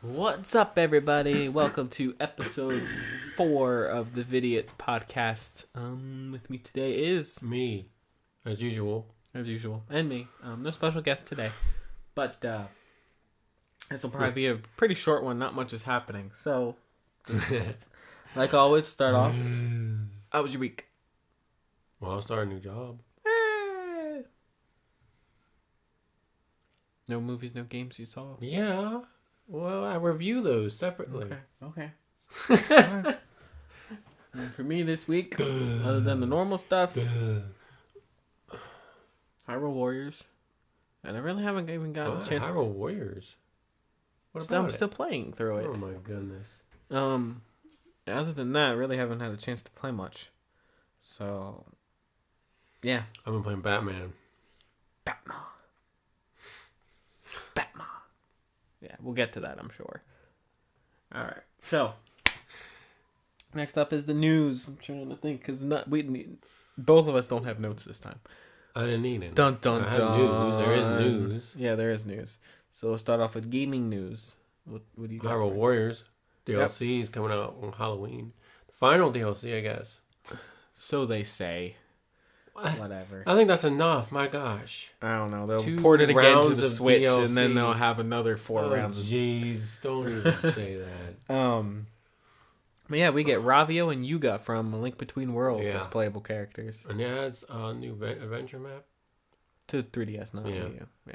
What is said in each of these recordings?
What's up, everybody? Welcome to episode 4 of the Vidiots podcast. With me today is Me, as usual. and me. No special guest today, but this will probably be a pretty short one. Not much is happening, so like always, start off. How was your week? Well, I'll start a new job. No movies, no games you saw. Yeah. Well, I review those separately. Okay. Alright. For me this week, other than the normal stuff, Hyrule Warriors, and I really haven't even gotten a chance. Hyrule Warriors. What I'm about still playing through it. Oh my goodness. Other than that, I really haven't had a chance to play much. So, yeah. I've been playing Batman. Batman. Yeah, we'll get to that, I'm sure. All right. So, next up is the news. I'm trying to think because both of us don't have notes this time. I didn't need it. Dun dun I have dun. news. There is news. Yeah, there is news. So we'll start off with gaming news. What do you got? Hyrule Warriors DLC is coming out on Halloween. The final DLC, I guess. So they say. Whatever. I think that's enough. My gosh. I don't know. They'll 2 port it again to the rounds Switch, of and then DLC. they'll have another 4 rounds. Jeez, don't even say that. But yeah, we get Ravio and Yuga from A Link Between Worlds Yeah. as playable characters And it adds a new adventure map. to 3DS, not Yeah. Wii U. Yeah.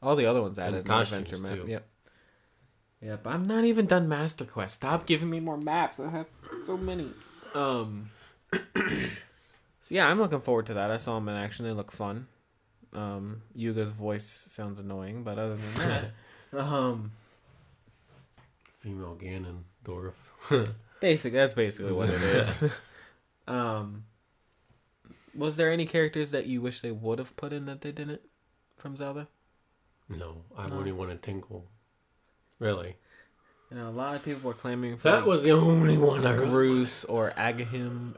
All the other ones added an costumes, adventure map. too. Yep, I'm not even done Master Quest. Stop giving me more maps. I have so many. So yeah, I'm looking forward to that. I saw them in action. They look fun. Yuga's voice sounds annoying, but other than that, Female Ganondorf. that's basically what it is. Was there any characters that you wish they would have put in that they didn't from Zelda? No, I only wanted Tinkle. Really? You know, a lot of people were clamoring for That was the only one I really... Bruce or Agathanim.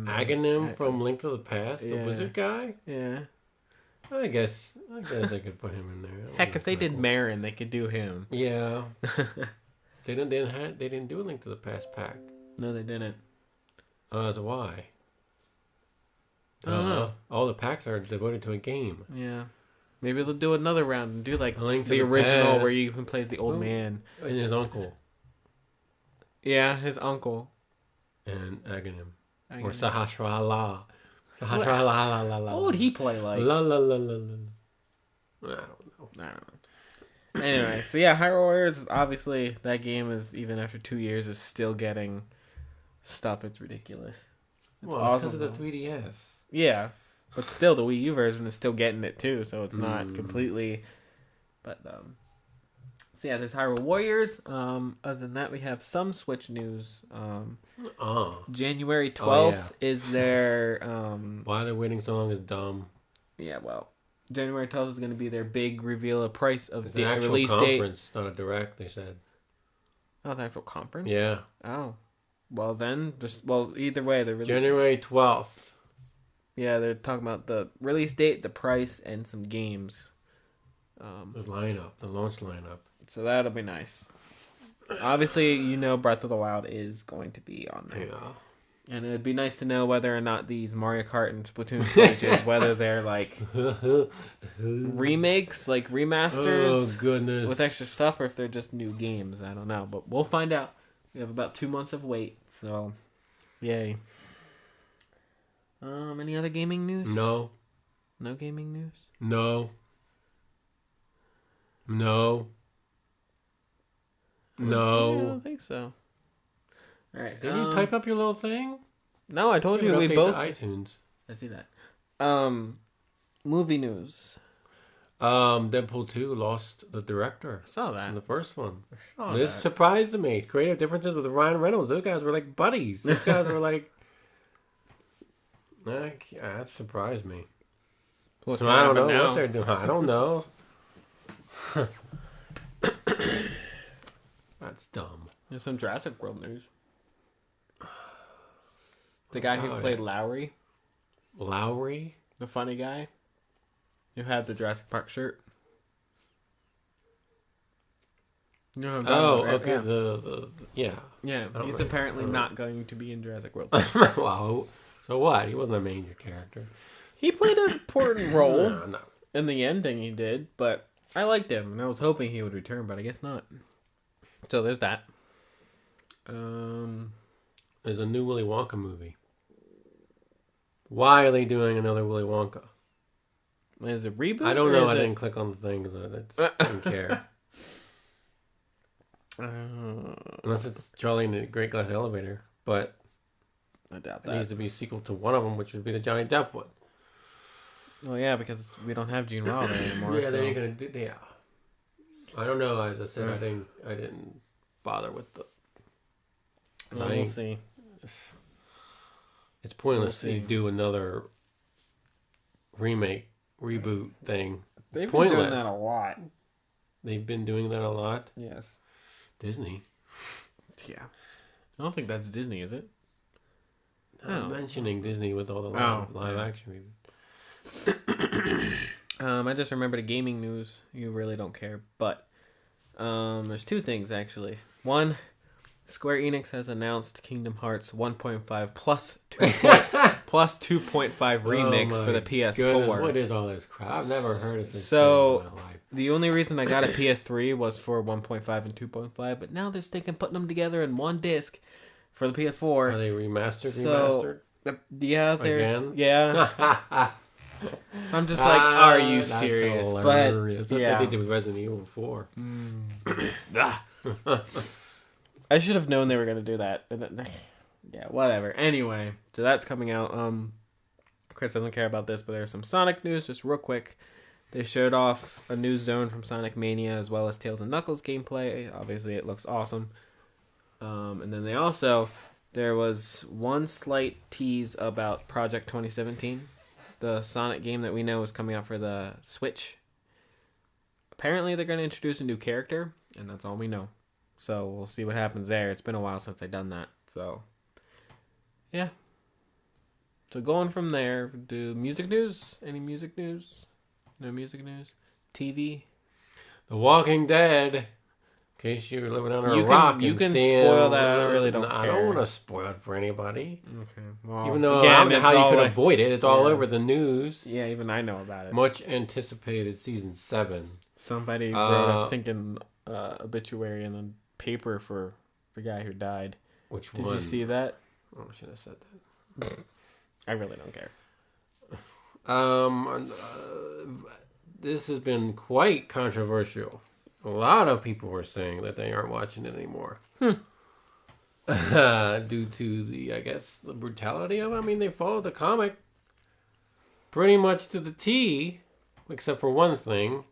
Aghanim from Link to the Past, Yeah. the wizard guy? Yeah. I guess I could put him in there. Heck, if they did Marin, they could do him. Yeah. They didn't do a Link to the Past pack. No, they didn't. Why? I don't know. All the packs are devoted to a game. Yeah. Maybe they'll do another round and do like A Link to the the original Past. where you can play as the old Who? man. And his uncle. Yeah, his uncle. And Aghanim. Or Aghanim. Sahasrara. Sahasrara. What would he play like? La la la la la. I don't know. I don't know. Anyway, so yeah, Hyrule Warriors, obviously, that game is, even after 2 years, is still getting stuff. It's ridiculous. It's Well, awesome. because of the 3DS. Yeah, but still, the Wii U version is still getting it too, so it's not Mm. completely. But so yeah, there's Hyrule Warriors. Other than that, we have some Switch news. January 12th is their Why they're waiting so long is dumb. yeah, well, January 12th is going to be their big reveal of price of It's the an actual release date. conference, not a direct. They said. Oh, it's an actual conference. Yeah, Oh, well then, either way, they're really January 12th. yeah, they're talking about the release date, the price, and some games. The lineup, the launch lineup. So that'll be nice. Obviously, you know Breath of the Wild is going to be on there. Yeah. And it would be nice to know whether or not these Mario Kart and Splatoon footages, whether they're like remakes, like remasters Oh goodness. with extra stuff, or if they're just new games. I don't know. But we'll find out. We have about 2 months of wait, so yay. Any other gaming news? No. No gaming news? No. No. I No. don't think so. All right. Did you type up your little thing? No, I told you we Update both. to iTunes. I see that. Movie news. Deadpool 2 lost the director I saw that. in the first one. Saw This that. surprised me. Creative differences with Ryan Reynolds. Those guys were like buddies. Those guys were like... That surprised me. What's So gonna I don't know happen now? what they're doing. I don't know. That's dumb. There's some Jurassic World news. The guy who about played it? Lowry, Lowry? the funny guy, who had the Jurassic Park shirt. No, Oh, right? okay. Yeah. Yeah. Yeah, I don't he's know. apparently not going to be in Jurassic World. Wow. So what? He wasn't a major character. He played an important role No, no. in the ending. He did, but I liked him, and I was hoping he would return, but I guess not. So there's that. There's a new Willy Wonka movie. Why are they doing another Willy Wonka? Is it reboot? I don't know. I it... didn't click on the thing because I didn't care. Unless it's Charlie and the Great Glass Elevator, but I doubt it that. needs to be a sequel to one of them, which would be the Johnny Depp one. Well, yeah, because we don't have Gene Wilder anymore. Yeah, so. they're gonna do. Yeah, I don't know. As I said, I didn't bother with the. Well, we'll see. It's pointless to do another remake, reboot thing. They've pointless. been doing that a lot. They've been doing that a lot. Yes. Disney. Yeah. I don't think that's Disney, is it? I'm mentioning Disney with all the live action reboots. I just remembered a gaming news. You really don't care, but there's two things actually. One, Square Enix has announced Kingdom Hearts 1.5 plus 2.5 remix for the PS4. Goodness, what is all this crap? I've never heard of this. So in my life. the only reason I got a PS3 was for 1.5 and 2.5, but now they're sticking putting them together in one disc for the PS4. Are they remastered? Yeah, they're again. Yeah. So I'm just like, are you serious? Hilarious. But yeah, they did with Resident Evil 4. I should have known they were going to do that. Yeah, whatever. Anyway, so that's coming out. Chris doesn't care about this, but there's some Sonic news, just real quick. They showed off a new zone from Sonic Mania as well as Tails and Knuckles gameplay. Obviously, it looks awesome. And then there was one slight tease about Project 2017, the Sonic game that we know is coming out for the Switch. Apparently, they're going to introduce a new character, and that's all we know. So we'll see what happens there. It's been a while since I've done that. So, yeah. So going from there to music news. Any music news? No music news? TV? The Walking Dead. In case you're living under a rock. You can spoil that. I really don't care. I don't want to spoil it for anybody. Okay. Well, even though again, how you could avoid it. It's all over the news. Yeah, even I know about it. Much anticipated season 7. Somebody wrote a stinking obituary in the paper for the guy who died. Which Did one? you see that? Oh, I should have said that. I really don't care. This has been quite controversial. A lot of people are saying that they aren't watching it anymore. Due to the brutality of it. I mean, they followed the comic pretty much to the T, except for one thing.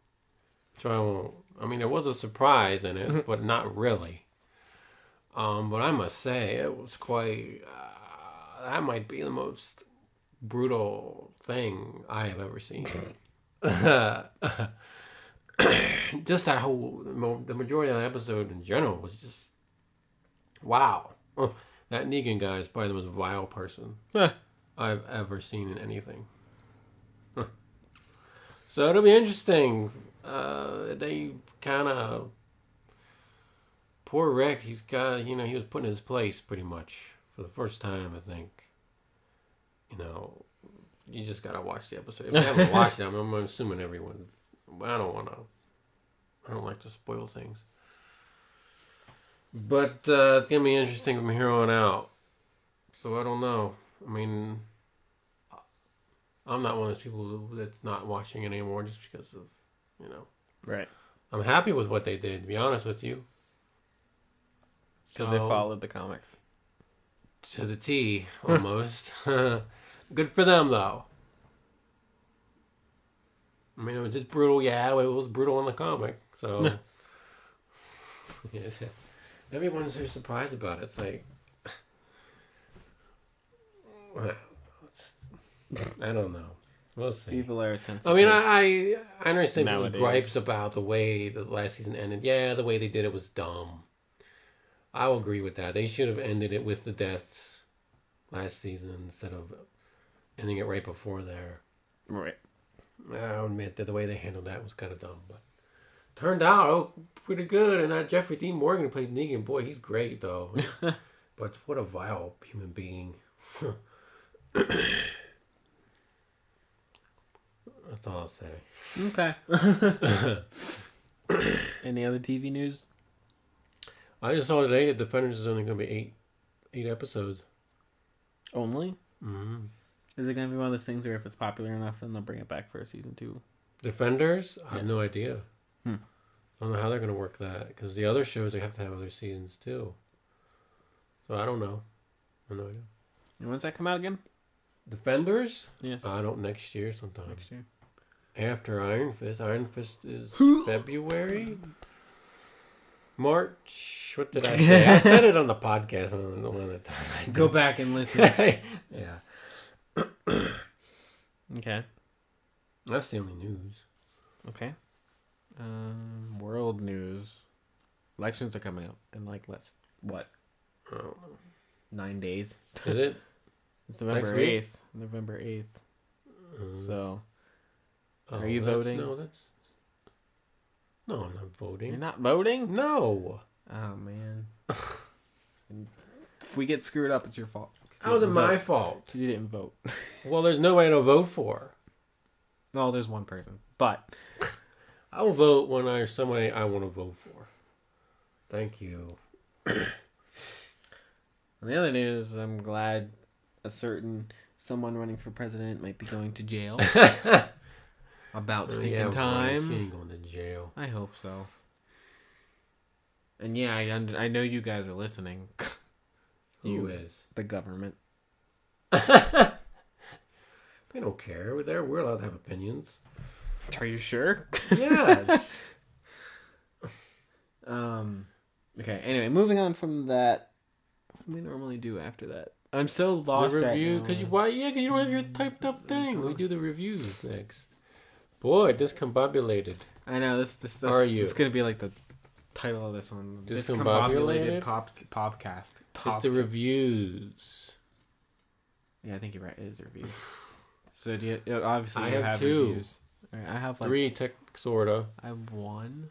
Which I won't. I mean, there was a surprise in it, but not really. But I must say, it was quite... that might be the most brutal thing I have ever seen. Just that the majority of that episode in general was just... Wow. That Negan guy is probably the most vile person I've ever seen in anything. So it'll be interesting. They kind of... Poor Rick, he was put in his place pretty much for the first time, I think. You just gotta watch the episode. If you haven't watched it, I'm assuming everyone... I don't like to spoil things. But it's going to be interesting from here on out. So I don't know. I mean, I'm not one of those people that's not watching it anymore just because of, Right. I'm happy with what they did, to be honest with you. Because they followed the comics. To the T, almost. Good for them, though. I mean, it was just brutal. Yeah, it was brutal in the comic. So, yeah, everyone's so surprised about it. It's like, I don't know. We'll see. People are sensitive. I mean, I understand Nowadays. people's gripes about the way the last season ended. Yeah, the way they did it was dumb. I will agree with that. They should have ended it with the deaths last season instead of ending it right before there. Right. I'll admit that the way they handled that was kind of dumb, but turned out pretty good. And that Jeffrey Dean Morgan who plays Negan, boy, he's great though. But what a vile human being. That's all I'll say. Okay. Any other TV news? I just saw today that Defenders is only going to be eight episodes. Only? Mm-hmm. Is it going to be one of those things where if it's popular enough, then they'll bring it back for a season 2? Defenders? I have no idea. I don't know how they're going to work that. Because the other shows, they have to have other seasons too. So I don't know. I have no idea. And when's that come out again? Defenders? Yes. I don't next year sometime. Next year. After Iron Fist. Iron Fist is February? March. What did I say? I said it on the podcast. I don't know when it does. Go back and listen. Yeah. Okay. That's the only news. Okay. World news. Elections are coming up in like what? I don't know. 9 days. Is it? It's November 8th. November 8th. So, are you voting? No, I'm not voting. You're not voting? No. Oh, man. If we get screwed up, it's your fault. How is it my fault? You didn't vote. Well, there's nobody to vote for. No, there's one person. But I will vote when there's somebody I want to vote for. Thank you. And the other news, I'm glad someone running for president might be going to jail. About stinking time. She ain't going to jail. I hope so. And yeah, I know you guys are listening. Who is? The government. We don't care. We're allowed to have opinions. Are you sure? Yes. Okay, anyway, moving on from that. What do we normally do after that? I'm so lost. The review, because you don't have your typed up thing. We do the reviews next. Boy, Discombobulated. I know this Are you? It's gonna be like the title of this one. Discombobulated podcast. It's the reviews. Yeah, I think you're right. It is reviews. So do you? Obviously, I you have 2. reviews. All right, I have like 3, sorta. I have 1.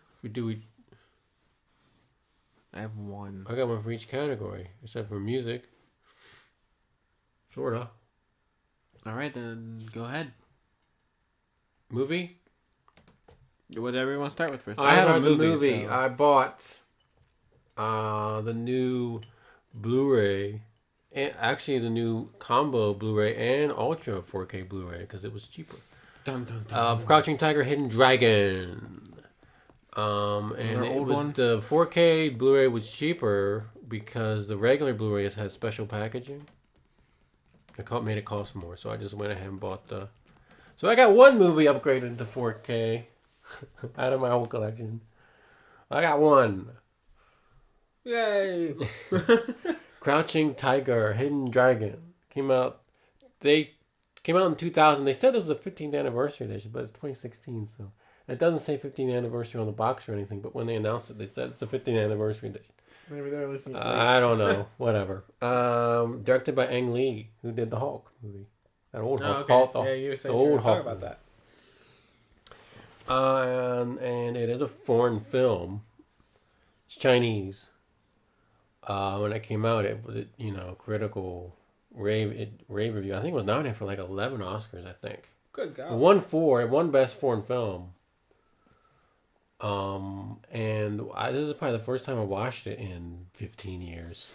I have 1. I got one for each category, except for music. Sorta. All right, then go ahead. Movie? Whatever you want to start with first. I have a movie. So. I bought the new Blu-ray, and actually the new combo Blu-ray and Ultra 4K Blu-ray because it was cheaper. Dun, dun, dun. Crouching Tiger, Hidden Dragon. And it was the 4K Blu-ray was cheaper because the regular Blu-ray has special packaging. It made it cost more, so I just went ahead and bought the. So I got one movie upgraded to 4K out of my whole collection. I got one. Yay! Crouching Tiger, Hidden Dragon came out. They came out in 2000. They said it was the 15th anniversary edition, but it's 2016, so it doesn't say 15th anniversary on the box or anything. But when they announced it, they said it's the 15th anniversary edition. Maybe they're listening. I don't know. Whatever. Directed by Ang Lee, who did the Hulk movie. That old Hulk. Okay. Yeah, you were saying the old Hulk talk about that. And it is a foreign film. It's Chinese. When it came out, it was critical rave review. I think it was nominated for like 11 Oscars. I think. Good God. It won Best Foreign Film. This is probably the first time I watched it in 15 years,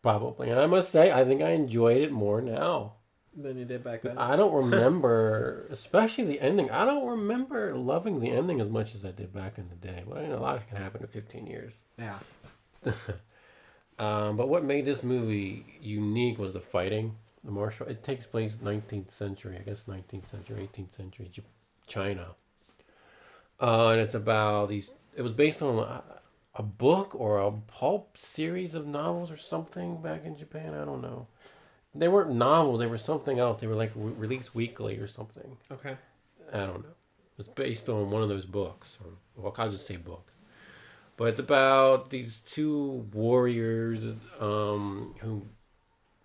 probably. And I must say, I think I enjoyed it more now than you did back then. I don't remember, especially the ending. I don't remember loving the ending as much as I did back in the day. But a lot can happen in 15 years. Yeah. But what made this movie unique was the fighting, the martial. It takes place 19th century, I guess 19th century, 18th century China. And it's about these. It was based on a book or a pulp series of novels or something back in Japan. I don't know. They weren't novels. They were something else. They were like released weekly or something. Okay. I don't know. It's based on one of those books. I'll just say book. But it's about these 2 warriors who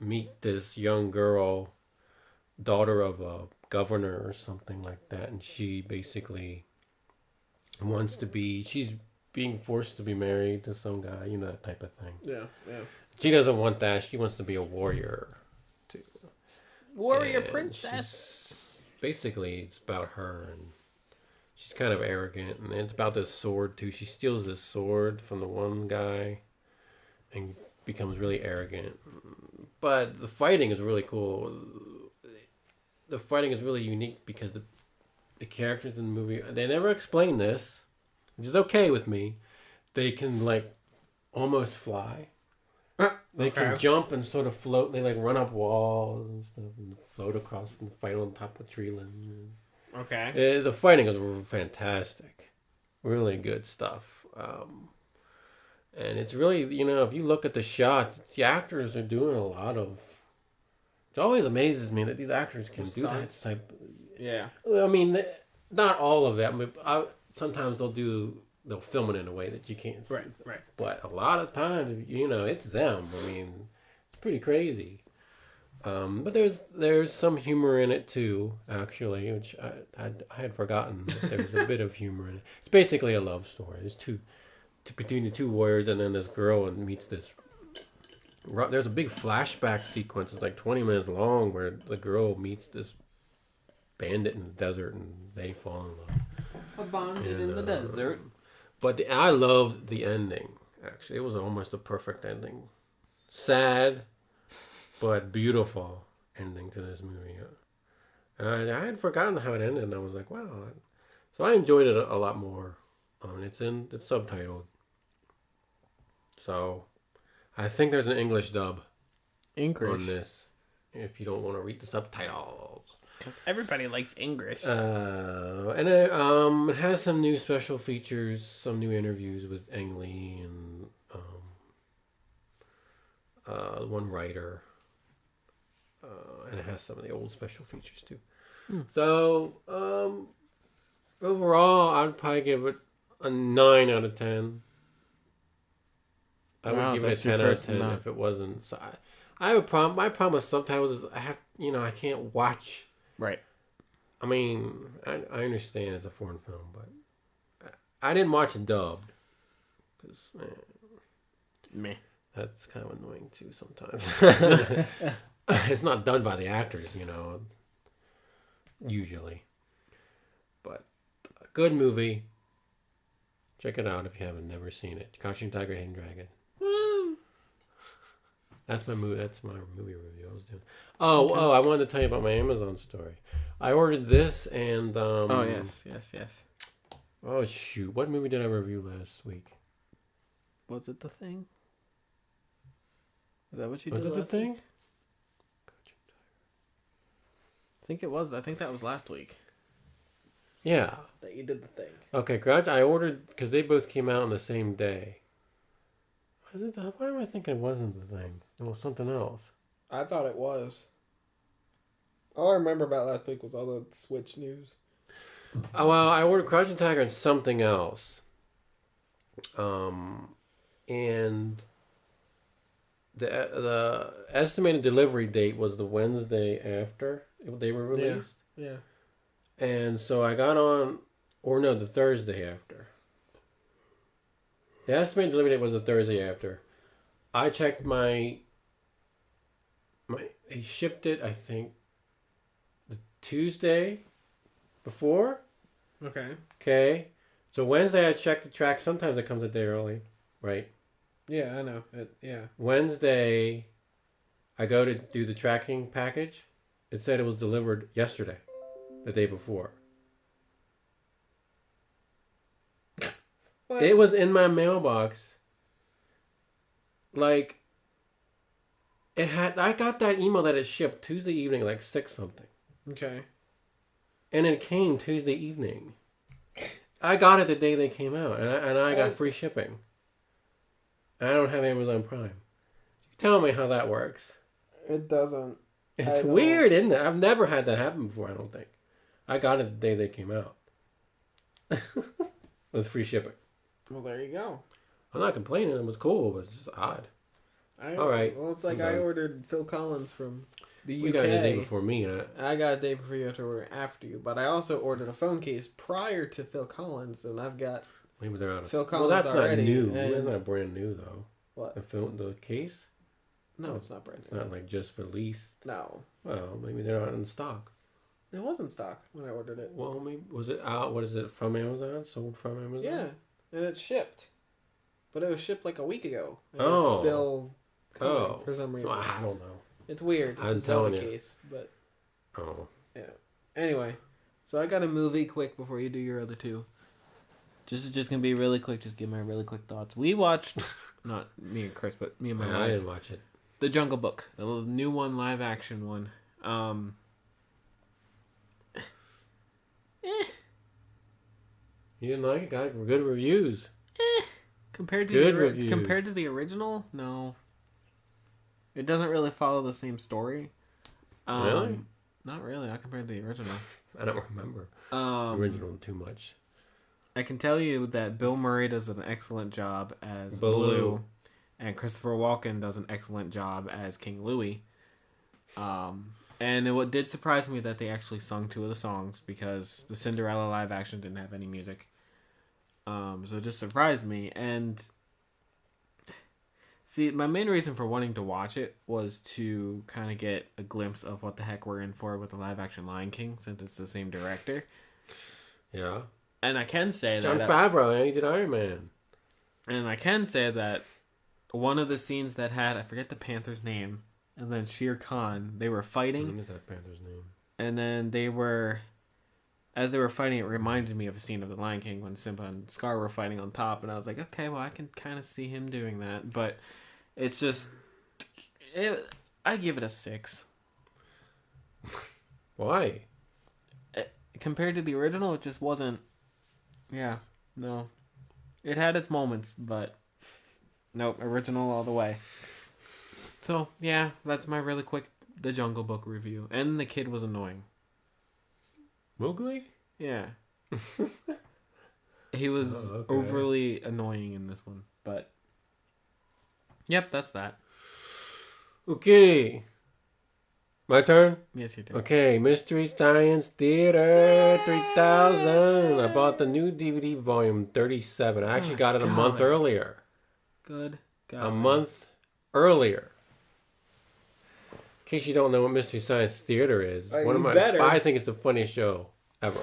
meet this young girl, daughter of a governor or something like that. And she basically wants to be. She's being forced to be married to some guy. You know, that type of thing. Yeah, yeah. She doesn't want that. She wants to be a warrior. Too. Warrior And princess. Basically, it's about her, and she's kind of arrogant, and it's about this sword too. She steals this sword from the one guy, and becomes really arrogant. But the fighting is really cool. The fighting is really unique because the characters in the movie, they never explain this, which is okay with me. They can like almost fly. They can jump and sort of float. They like run up walls and stuff and float across and fight on top of tree limbs. Okay. The fighting is fantastic. Really good stuff. And it's really, if you look at the shots, the actors are doing a lot of... It always amazes me that these actors can do that type... Yeah. I mean, not all of that. Sometimes they'll film it in a way that you can't see. Right. But a lot of times, it's them. I mean, it's pretty crazy. But there's some humor in it too, actually, which I had forgotten that there's a bit of humor in it. It's basically a love story. There's between the two warriors, and then this girl and meets this. There's a big flashback sequence. It's like 20 minutes long, where the girl meets this bandit in the desert, and they fall in love. A bandit in the desert. But I loved the ending. Actually, it was almost a perfect ending. Sad, but beautiful ending to this movie. And I had forgotten how it ended, and I was like, wow. So I enjoyed it a lot more. It's subtitled. So I think there's an English dub on this. If you don't want to read the subtitles. Because everybody likes English. And it has some new special features, some new interviews with Ang Lee and one writer. And it has some of the old special features too. So overall, I'd probably give it a 9 out of 10. I would give it a 10 out of 10 if it wasn't. So I have a problem. My problem with subtitles is I can't watch. Right. I mean, I understand it's a foreign film, but I didn't watch it dubbed because meh. That's kind of annoying too sometimes. It's not done by the actors, usually. But a good movie. Check it out if you haven't never seen it. Crouching Tiger, Hidden Dragon. Woo! That's my movie review I was doing. I wanted to tell you about my Amazon story. I ordered this and oh yes. Oh shoot! What movie did I review last week? Was it The Thing? Is that what you did? Was it The Thing? I think it was. I think that was last week. Yeah. That you did The Thing. Okay, I ordered because they both came out on the same day. Why am I thinking it wasn't The Thing? It was something else. I thought it was. All I remember about last week was all the Switch news. Oh, well, I ordered Crouching Tiger and something else. And the estimated delivery date was the Wednesday after they were released. Yeah. And so I got on, the Thursday after. The estimated delivery date was the Thursday after. I checked they shipped it, I think, the Tuesday before. Okay. So Wednesday I checked the track. Sometimes it comes a day early, right? Yeah, I know. Yeah. Wednesday, I go to do the tracking package. It said it was delivered yesterday, the day before. What? It was in my mailbox. Like, I got that email that it shipped Tuesday evening, like 6 something. Okay. And it came Tuesday evening. I got it the day they came out, and I got free shipping. And I don't have Amazon Prime. Tell me how that works. It doesn't. It's weird, isn't it? I've never had that happen before, I don't think. I got it the day they came out. With free shipping. Well, there you go. I'm not complaining. It was cool, but it's just odd. All right. Well, it's like I ordered Phil Collins from the UK. We got it a day before me. I got a day before you, have to order after you. But I also ordered a phone case prior to Phil Collins, and I've got maybe they're out of Phil Collins that's already. Not new. That's not brand new though. What? The case? No, it's not brand new. Not like just released. No. Well, maybe they're not in stock. It was in stock when I ordered it. Well, maybe was it out? What is it from Amazon? Sold from Amazon? Yeah, and it shipped, but it was shipped like a week ago. And Oh. it's still coming for some reason. I don't know. It's weird. It's I'm a Zelda telling you. case, but Oh. yeah. Anyway, so I got a movie quick before you do your other two. Just gonna be really quick. Just give my really quick thoughts. We watched, not me and Chris, but me and my wife. I didn't watch it. The Jungle Book, the new one, live action one. You didn't like it? Got good reviews. Compared to Good reviews. compared to the original, no. It doesn't really follow the same story. Really? Not really. Not compared to the original. I don't remember the original too much. I can tell you that Bill Murray does an excellent job as Baloo. and Christopher Walken does an excellent job as King Louie. And what did surprise me that they actually sung two of the songs, because the Cinderella live action didn't have any music. So it just surprised me. And see, my main reason for wanting to watch it was to kind of get a glimpse of what the heck we're in for with the live action Lion King, since it's the same director. Yeah. And I can say Jon that Favreau, and he did Iron Man. And I can say that one of the scenes that had, I forget the Panther's name, and then Shere Khan, they were fighting. What is that Panther's name? And then as they were fighting, it reminded me of a scene of The Lion King when Simba and Scar were fighting on top. And I was like, okay, well, I can kind of see him doing that. But it's just, I give it a 6. Why? Compared to the original, it just wasn't, no. It had its moments, but nope, original all the way. So, yeah, that's my really quick The Jungle Book review. And the kid was annoying. Mowgli? Yeah. He was overly annoying in this one, but yep, that's that. Okay. My turn? Yes, you do. Okay, Mystery Science Theater 3000. I bought the new DVD volume 37. I actually got it a month earlier. Good God. A month earlier. In case you don't know what Mystery Science Theater is, I think it's the funniest show ever.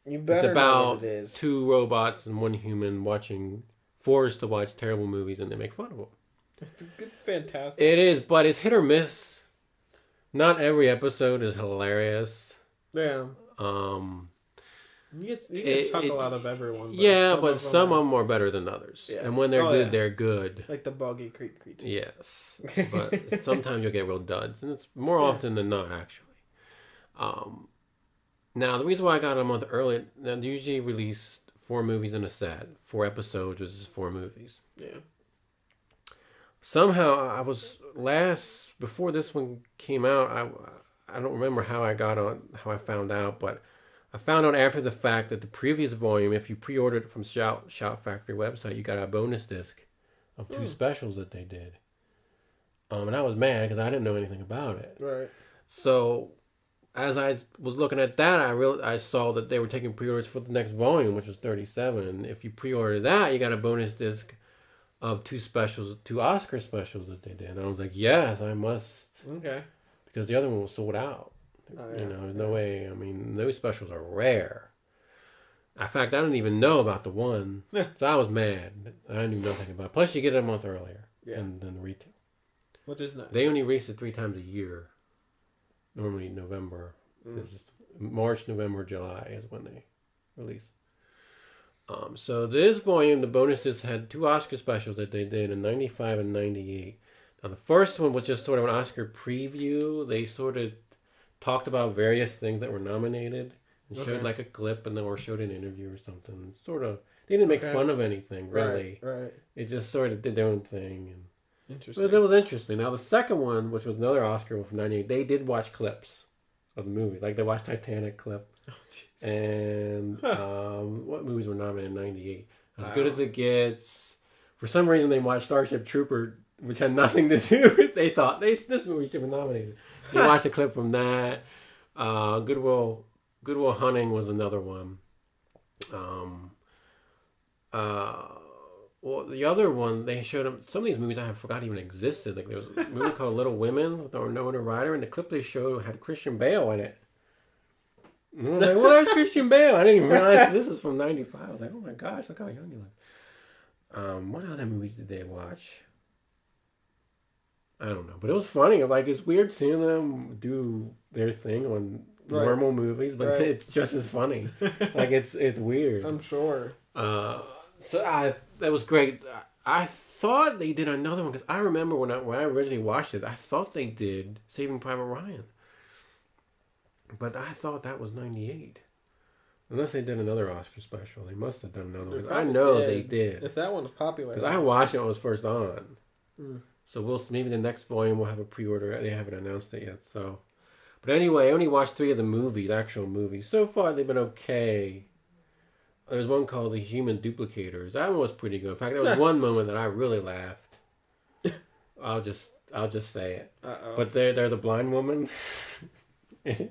You better it's about know what it is. 2 robots and 1 human forced to watch terrible movies, and they make fun of them. It's fantastic. It is, but it's hit or miss. Not every episode is hilarious. Yeah. You get chuckle out of everyone. But some of them are better than others. Yeah. And when they're good, they're good. Like the Boggy Creek creature. Yes. But sometimes you'll get real duds. And it's more often than not, actually. Now, the reason why I got it a month early, they usually release 4 movies in a set. 4 episodes, which is 4 movies. Yeah. Somehow, before this one came out, I don't remember how I found out, but I found out after the fact that the previous volume, if you pre-ordered it from Shout Factory website, you got a bonus disc of 2 specials that they did. And I was mad because I didn't know anything about it. Right. So, as I was looking at that, I saw that they were taking pre-orders for the next volume, which was 37. And if you pre-order that, you got a bonus disc of 2 Oscar specials that they did. And I was like, yes, I must. Okay. Because the other one was sold out. Oh, yeah. There's no way. I mean, those specials are rare. In fact, I didn't even know about the one. So I was mad. I knew nothing about it. Plus, you get it a month earlier than retail. Which is nice. They only release it 3 times a year. Normally November. March, November, July is when they release. So this volume, the bonus disc, had 2 Oscar specials that they did in 95 and 98. Now the first one was just sort of an Oscar preview. They sort of talked about various things that were nominated and showed like a clip or showed an interview or something. Sort of, they didn't make fun of anything really. Right. It just sort of did their own thing. And interesting. it was interesting. Now the second one, which was another Oscar one from 98, they did watch clips of the movie. Like they watched Titanic clip. Oh, jeez. And what movies were nominated in 98? As Good as It Gets. For some reason they watched Starship Trooper, which had nothing to do with, they thought this movie should be nominated. You watched a clip from that. Goodwill Hunting was another one. Well, the other one they showed him. Some of these movies I forgot even existed. Like there was a movie called Little Women with Winona Ryder, and the clip they showed had Christian Bale in it. And I was like, well, there's Christian Bale. I didn't even realize this is from '95. I was like, oh my gosh, look how young he looks. What other movies did they watch? I don't know, but it was funny. Like it's weird seeing them do their thing on normal movies, but it's just as funny. Like it's weird. I'm sure. That was great. I thought they did another one because I remember when I originally watched it, I thought they did Saving Private Ryan, but I thought that was '98. Unless they did another Oscar special, they must have done another one. Because I know they did. If that one was popular, because I watched it when it was first on. So maybe the next volume will have a pre-order. They haven't announced it yet. So, but anyway, I only watched 3 of the actual movies. So far, they've been okay. There's one called The Human Duplicators. That one was pretty good. In fact, there was one moment that I really laughed. I'll just say it. Uh-oh. But there's a blind woman, and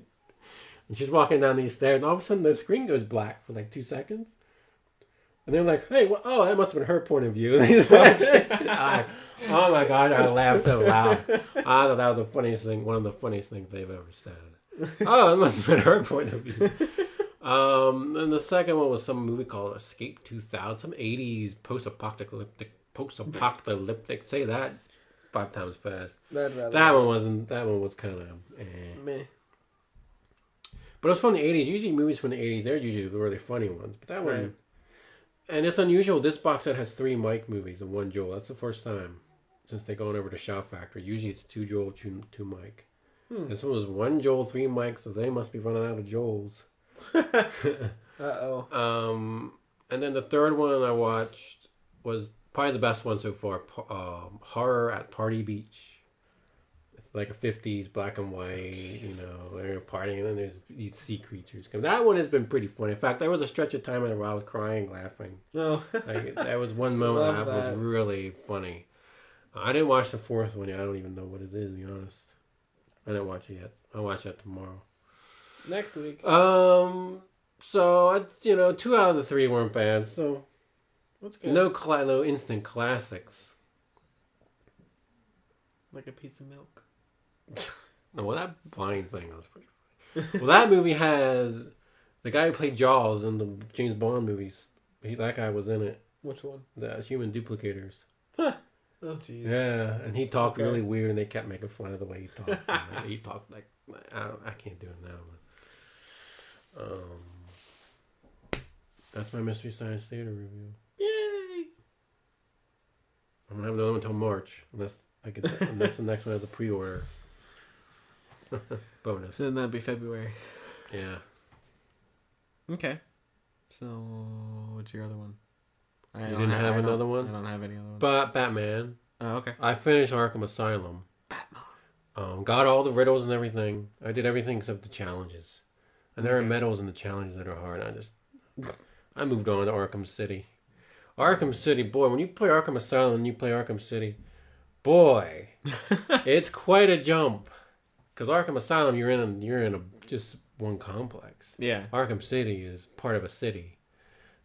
she's walking down these stairs, and all of a sudden the screen goes black for like 2 seconds. And they're like, "Hey, that must have been her point of view." Oh my god, I laughed so loud. I thought that was the funniest thing, one of the funniest things they've ever said. Oh, it must have been her point of view. And the second one was some movie called Escape 2000, some 80s post-apocalyptic. Say that 5 times fast. That one was kind of meh. But it was from the 80s. Usually movies from the 80s, they're usually the really funny ones. But that one, and it's unusual. This box set has 3 Mike movies and 1 Joel. That's the first time since they've gone over to Shout Factory. Usually it's 2 Joel, 2 Mike. This one was 1 Joel, 3 Mike, so they must be running out of Joels. Uh-oh. And then the third one I watched was probably the best one so far. Horror at Party Beach. It's like a 50s black and white, they're partying, and then there's these sea creatures. That one has been pretty funny. In fact, there was a stretch of time where I was crying, laughing. Oh. There was one moment that was really funny. I didn't watch the 4th one yet. I don't even know what it is, to be honest. I didn't watch it yet. I'll watch that tomorrow. Next week. So 2 out of the 3 weren't bad. So that's good. No instant classics. Like a piece of milk. No, well, that flying thing was pretty funny. Well, that movie had the guy who played Jaws in the James Bond movies. That guy was in it. Which one? The Human Duplicators. Huh. Oh, jeez. Yeah, and he talked really weird, and they kept making fun of the way he talked. He talked like I can't do it now. But, that's my Mystery Science Theater review. Yay! I'm gonna have another one until March, unless the next one has a pre-order. Bonus. Then that'd be February. Yeah. Okay. So, what's your other one? You didn't have another one? I don't have any other one. But Batman. Oh, okay. I finished Arkham Asylum. Batman. Got all the riddles and everything. I did everything except the challenges. And there are medals in the challenges that are hard. I moved on to Arkham City. Arkham City, boy, when you play Arkham Asylum and you play Arkham City, boy, it's quite a jump. Because Arkham Asylum, you're in a just one complex. Yeah. Arkham City is part of a city.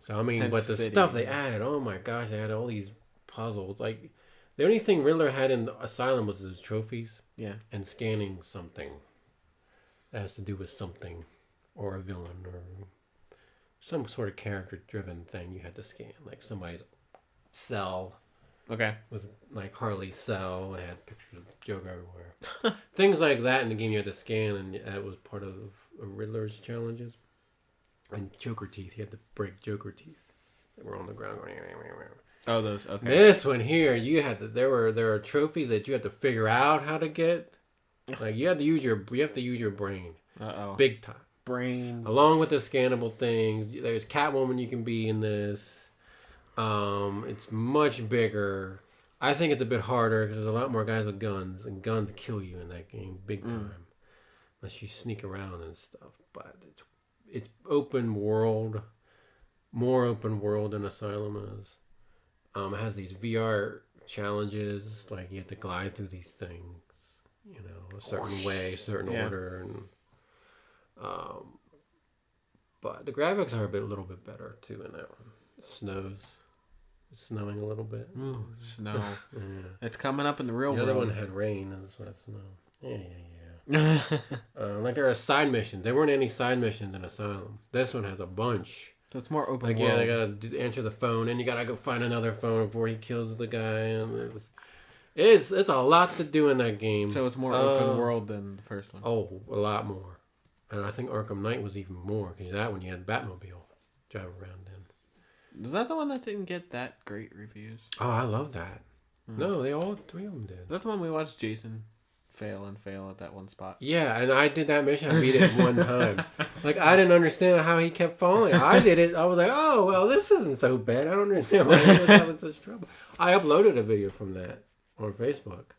So, I mean, but the stuff they added, oh my gosh, they added all these puzzles. Like, the only thing Riddler had in Asylum was his trophies. Yeah. And scanning something that has to do with something, or a villain, or some sort of character-driven thing you had to scan. Like somebody's cell. Okay. With, like, Harley's cell. It had pictures of Joker everywhere. Things like that in the game you had to scan, and that was part of Riddler's challenges. And Joker teeth. He had to break Joker teeth that were on the ground going. Oh, those. Okay. This one here, you had to. There are trophies that you had to figure out how to get. Like you have to use your brain. Uh-oh. Big time. Brains. Along with the scannable things, there's Catwoman you can be in this. It's much bigger. I think it's a bit harder because there's a lot more guys with guns, and guns kill you in that game big time, unless you sneak around and stuff. But it's open world, more open world than Asylum is. It has these VR challenges, like you have to glide through these things. a certain way, certain order, and but the graphics are a little bit better too in that one. It snows. It's snowing a little bit. Ooh, snow. Yeah. It's coming up in the real The world. other one had rain, and this one had snow. Yeah. Like there are side missions. There weren't any side missions in Asylum. This one has a bunch. So it's more open Like, world. yeah, they gotta answer the phone, and you gotta go find another phone before he kills the guy. And it's a lot to do in that game. So it's more open world than the first one. Oh, a lot more. And I think Arkham Knight was even more, because that one you had Batmobile drive around in. Was that the one that didn't get that great reviews? Oh, I love that. No, they all three of them did. Is that the one we watched Jason fail at that one spot? Yeah, and I did that mission. I beat it one time. Like, I didn't understand how he kept falling. I did it. I was like, oh, well, this isn't so bad. I don't understand why he was having such trouble. I uploaded a video from that on Facebook.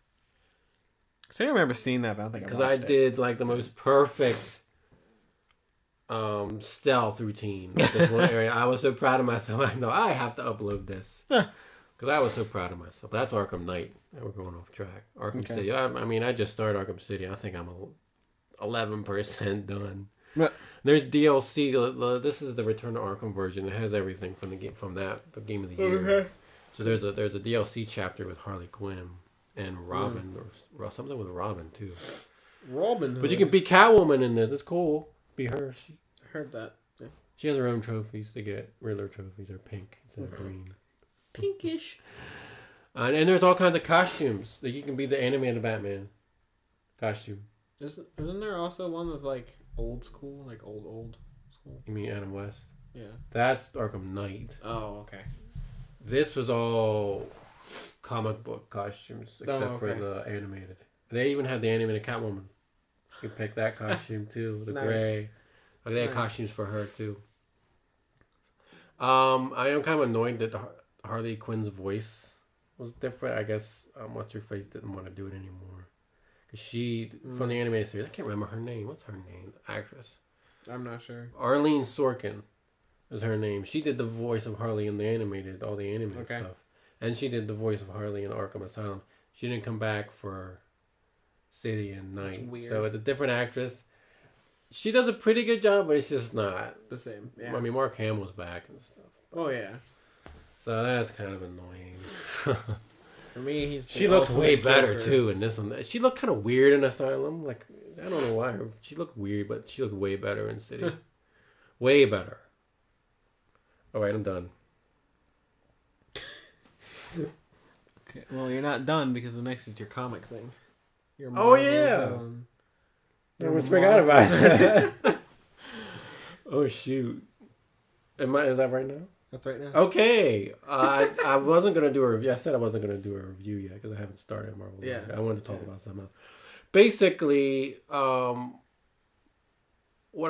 I think I remember seeing that, but I don't think because I did like the most perfect stealth routine in this one area. I was so proud of myself. I know I have to upload this because I was so proud of myself. That's Arkham Knight. We're going off track. Arkham City. I mean, I just started Arkham City. I think I'm 11% done. There's DLC. This is the Return to Arkham version. It has everything from the game the game of the year. Okay. So there's a DLC chapter with Harley Quinn and Robin or something with Robin too. Robin. But you can be Catwoman in this. It's cool. Be her. I heard that. Yeah. She has her own trophies to get. Riddler trophies. They're pink instead of green. Pinkish. And there's all kinds of costumes. Like you can be the animated Batman costume. Isn't there also one of like old school, like old school? You mean Adam West? Yeah. That's Arkham Knight. Oh, okay. This was all comic book costumes except for the animated. They even had the animated Catwoman. You can pick that costume too, the gray. They had costumes for her too. I am kind of annoyed that Harley Quinn's voice was different. I guess what's her face didn't want to do it anymore. Cause she from the animated series, I can't remember her name. What's her name? The actress. I'm not sure. Arlene Sorkin is her name. She did the voice of Harley in all the animated stuff, and she did the voice of Harley in Arkham Asylum. She didn't come back for City and Night, so it's a different actress. She does a pretty good job, but it's just not the same. Yeah. I mean, Mark Hamill's back and stuff. Oh yeah. So that's kind of annoying. For me, she looked way better too in this one. She looked kind of weird in Asylum. Like I don't know why. She looked weird, but she looked way better in City. Way better. All right, I'm done. Okay. Well, you're not done because the next is your comic thing. Your I almost forgot about it. Oh shoot! Is that right now? That's right now. Okay, I wasn't gonna do a review. I said I wasn't gonna do a review yet because I haven't started Marvel. Yeah, I wanted to talk about something else. Basically, what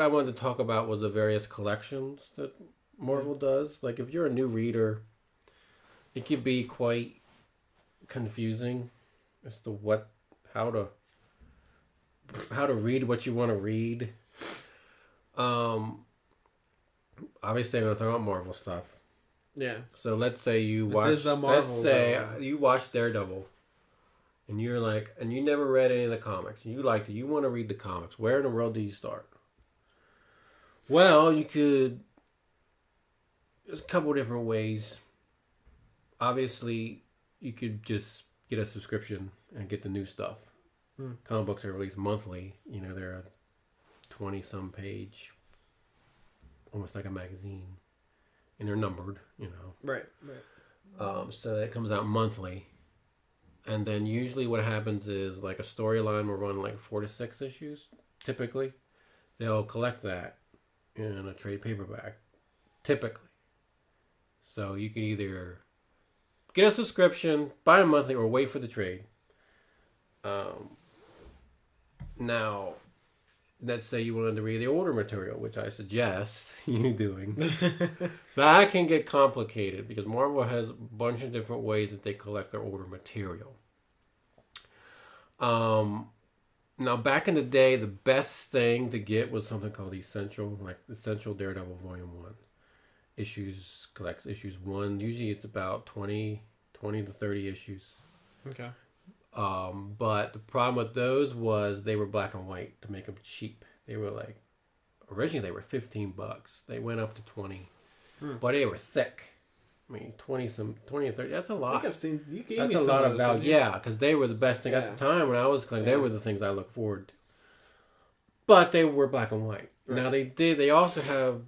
I wanted to talk about was the various collections that Marvel does. Like, if you're a new reader, it can be quite confusing as to how to read what you want to read. Obviously, I'm going to talk about Marvel stuff. Yeah. So let's say you watch Daredevil, and you're like, and you never read any of the comics. And you liked it. You want to read the comics. Where in the world do you start? Well, there's a couple different ways. Obviously, you could just get a subscription and get the new stuff. Comic books are released monthly. They're a 20-some page, almost like a magazine, and they're numbered. Right. So that comes out monthly, and then usually what happens is like a storyline will run like 4 to 6 issues. Typically, they'll collect that in a trade paperback. Typically, so you can either get a subscription, buy a monthly, or wait for the trade. Now, let's say you wanted to read the older material, which I suggest you doing. That can get complicated because Marvel has a bunch of different ways that they collect their older material. Now, back in the day, the best thing to get was something called Essential Daredevil Volume 1. Collects issues 1. Usually it's about 20 to 30 issues. Okay. But the problem with those was they were black and white to make them cheap. They were like, originally they were $15. They went up to 20, but they were thick. I mean, 20 and 30. That's a lot. I think I've seen. You gave That's me a some lot of of those, value. Yeah, because they were the best thing at the time when I was collecting. Yeah. They were the things I looked forward to. But they were black and white. Right. Now they also had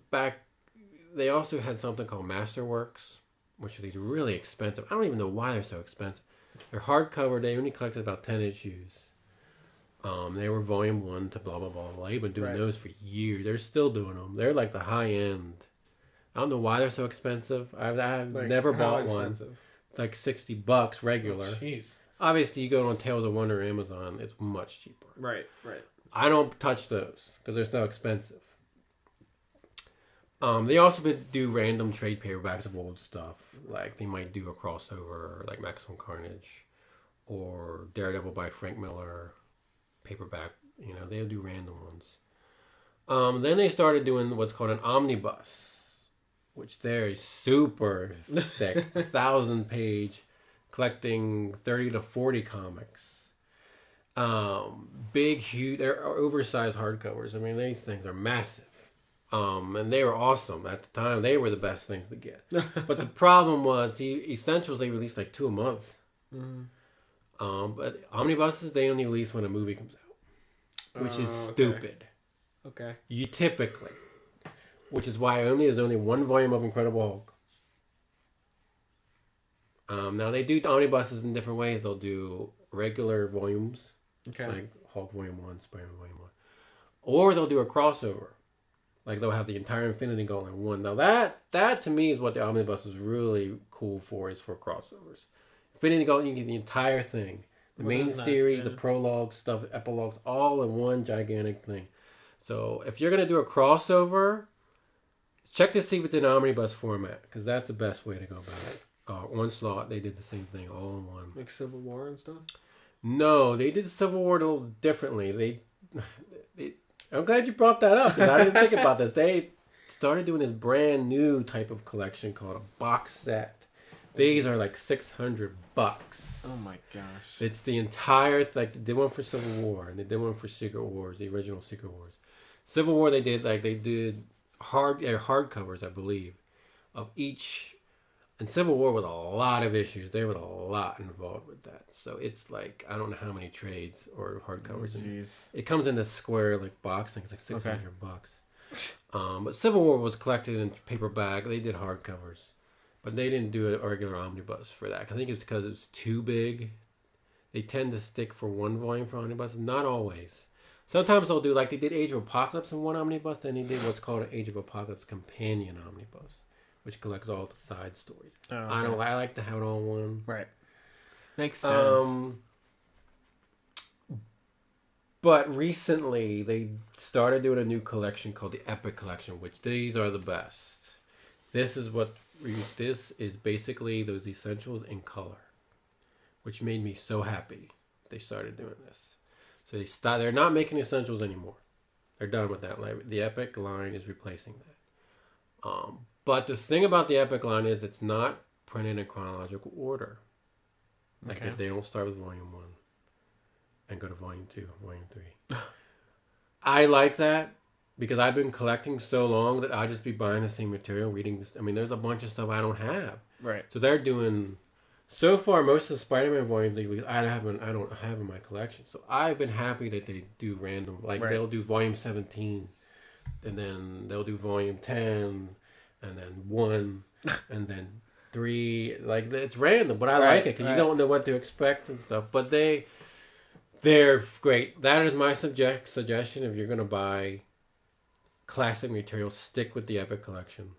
something called Masterworks, which are these really expensive. I don't even know why they're so expensive. They're hardcover. They only collected about 10 issues. They were volume 1 to blah blah blah blah. They've been doing those for years. They're still doing them. They're like the high end. I don't know why they're so expensive. I've like, never bought one. It's like $60 regular. Jeez. Obviously, you go on Tales of Wonder or Amazon, it's much cheaper. Right. I don't touch those because they're so expensive. They also do random trade paperbacks of old stuff. Like they might do a crossover, like Maximum Carnage, or Daredevil by Frank Miller, paperback. You know, they'll do random ones. Then they started doing what's called an omnibus, which they're super thick, 1,000-page, collecting 30 to 40 comics. Big, huge, they're oversized hardcovers. I mean, these things are massive. And they were awesome at the time. They were the best things to get. But the problem was, the Essentials, they released like 2 a month. Mm-hmm. But omnibuses, they only release when a movie comes out, which is stupid. Okay. You typically, which is why there's only 1 volume of Incredible Hulk. Now they do omnibuses in different ways. They'll do regular volumes, like Hulk Volume 1, Spider-Man Volume 1, or they'll do a crossover. Like they'll have the entire Infinity Gauntlet in one. Now that to me is what the omnibus is really cool for, is for crossovers. Infinity Gauntlet, you get the entire thing, the main series, the prologue stuff, the epilogues, all in one gigantic thing. So if you're gonna do a crossover, check to see if it's in omnibus format, because that's the best way to go about it. Onslaught, they did the same thing, all in one. Like Civil War and stuff? No, they did Civil War a little differently. They I'm glad you brought that up, because I didn't think about this. They started doing this brand new type of collection called a box set. These are like $600. Oh my gosh! It's the entire, like they did one for Civil War, and they did one for Secret Wars, the original Secret Wars. Civil War, they did hardcovers, I believe, of each. And Civil War was a lot of issues. There was a lot involved with that. So it's like, I don't know how many trades or hardcovers. It comes in this square like box thing. It's like $600. But Civil War was collected in paperback. They did hardcovers. But they didn't do a regular omnibus for that. I think it's because it's too big. They tend to stick for 1 volume for omnibus. Not always. Sometimes they'll do, like they did Age of Apocalypse in 1 omnibus. Then they did what's called an Age of Apocalypse companion omnibus, which collects all the side stories. Oh, okay. I like to have it all in one. Right. Makes sense. But recently, they started doing a new collection called the Epic Collection, which these are the best. This is basically those Essentials in color, which made me so happy they started doing this. So they're not making Essentials anymore. They're done with that. Like, the Epic line is replacing that. But the thing about the Epic line is it's not printed in chronological order. Like they don't start with Volume 1 and go to Volume 2, Volume 3. I like that because I've been collecting so long that I'll just be buying the same material, reading this. I mean, there's a bunch of stuff I don't have. Right. So they're doing, so far, most of the Spider-Man volumes I don't have in my collection. So I've been happy that they do random, like they'll do Volume 17, and then they'll do Volume 10, and then 1, and then 3. Like, it's random, but I like it because you don't know what to expect and stuff. But they're great. That is my suggestion. If you're going to buy classic material, stick with the Epic Collection.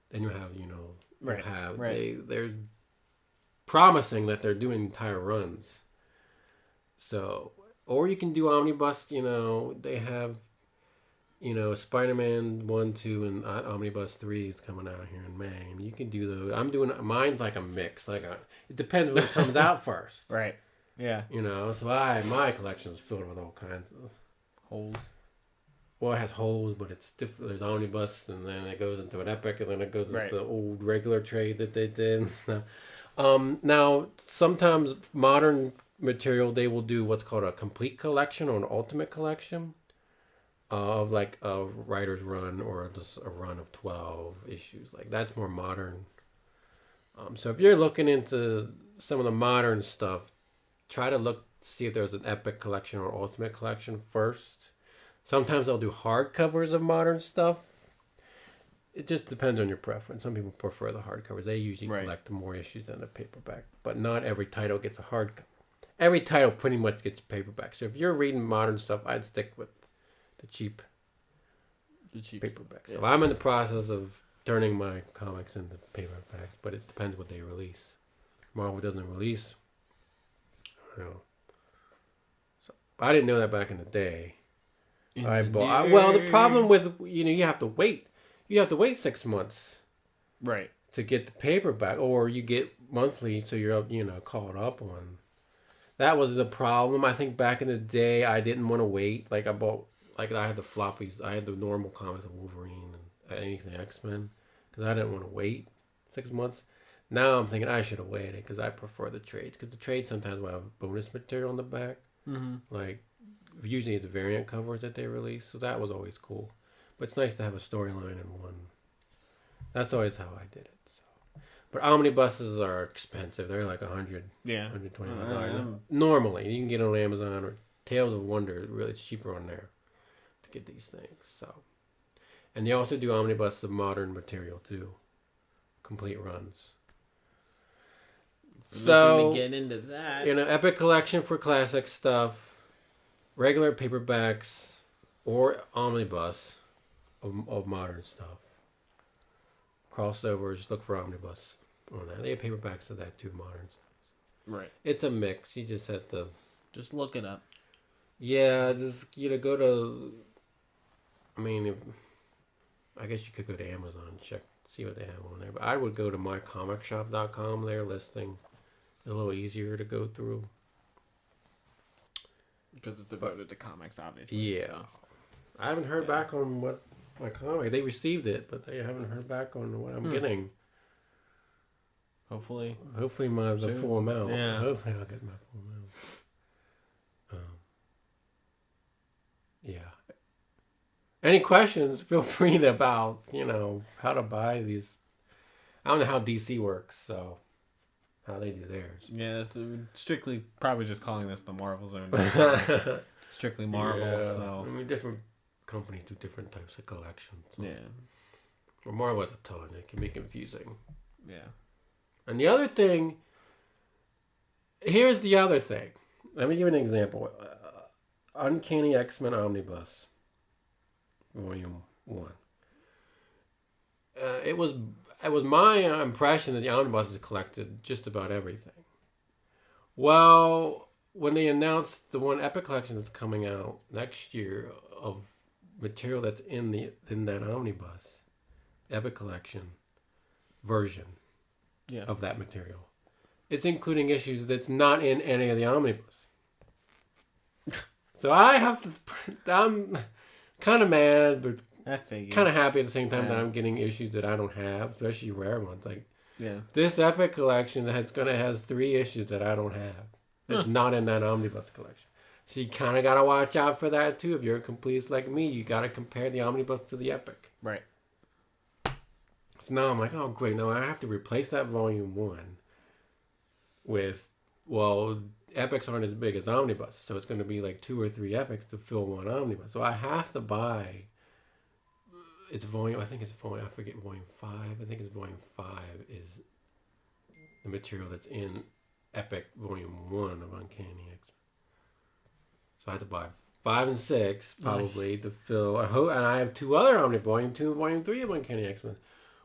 Then you have, they're promising that they're doing entire runs. So, or you can do omnibus. They have, Spider-Man 1, 2, and Omnibus 3 is coming out here in May. And you can do those. I'm doing mine's like a mix. It depends when it comes out first. Right. Yeah. So my collection is filled with all kinds of holes. Well, it has holes, but it's different. There's omnibus, and then it goes into an Epic, and then it goes into the old regular trade that they did and stuff. Now, sometimes modern material, they will do what's called a complete collection or an ultimate collection of like a writer's run or just a run of 12 issues. Like that's more modern. So if you're looking into some of the modern stuff, try to see if there's an epic collection or ultimate collection first. Sometimes they'll do hardcovers of modern stuff. It just depends on your preference. Some people prefer the hardcovers. They usually collect more issues than the paperback. But not every title gets a hardcover. Every title pretty much gets a paperback. So if you're reading modern stuff, I'd stick with the cheap paperbacks. Yeah. So I'm in the process of turning my comics into paperbacks, but it depends what they release. Marvel doesn't release. I don't know. So, I didn't know that back in the day. Well, the problem with, you have to wait. You have to wait 6 months, right, to get the paperback, or you get monthly, so you're caught up on. That was the problem. I think back in the day, I didn't want to wait. I had the floppies, I had the normal comics of Wolverine and anything X-Men, because I didn't want to wait 6 months. Now I'm thinking I should have waited because I prefer the trades, because the trades sometimes will have bonus material on the back, like usually it's the variant covers that they release, so that was always cool. But it's nice to have a storyline in one. That's always how I did it. So. But omnibuses are expensive. They're like $100, $125. Normally, you can get on Amazon or Tales of Wonder. Really, it's cheaper on there to get these things. So, and they also do omnibuses of modern material too, complete runs. So, get into that. Epic collection for classic stuff, regular paperbacks, or omnibus. Of modern stuff. Crossovers, look for omnibus on that. They have paperbacks of that too, modern stuff. Right. It's a mix. You just have to... Just look it up. Yeah, just, go to... I guess you could go to Amazon and check, see what they have on there. But I would go to mycomicshop.com. Their listing a little easier to go through. Because it's devoted to comics, obviously. Yeah. So. I haven't heard back on what... my comic. They received it, but they haven't heard back on what I'm getting. Hopefully the full amount. Yeah. Hopefully I'll get my full amount. Yeah. Any questions? Feel free to about how to buy these. I don't know how DC works, so how they do theirs. Yeah, it's strictly probably just calling this the Marvel Zone. Strictly Marvel. Yeah. So different companies do different types of collections. So. Yeah. Or Marvel has a ton. It can be confusing. Yeah. And the other thing, here's the other thing. Let me give you an example. Uncanny X-Men Omnibus, Volume 1. It was my impression that the omnibuses collected just about everything. Well, when they announced the one Epic Collection that's coming out next year of material that's in that omnibus, Epic Collection version of that material, it's including issues that's not in any of the omnibus. So I'm kind of mad, but kind of happy at the same time that I'm getting issues that I don't have, especially rare ones. Like this Epic Collection has 3 issues that I don't have. It's not in that omnibus collection. So you kind of got to watch out for that too. If you're a completist like me, you got to compare the omnibus to the Epic. Right. So now I'm like, oh great, now I have to replace that volume 1 with, Epics aren't as big as omnibus, so it's going to be like 2 or 3 Epics to fill one omnibus. So I have to buy. I forget volume 5. I think it's volume 5 is the material that's in Epic volume 1 of Uncanny X-Men. So I have to buy 5 and 6 probably to fill. And I have 2 other volume 2 and volume 3 of Uncanny X-Men.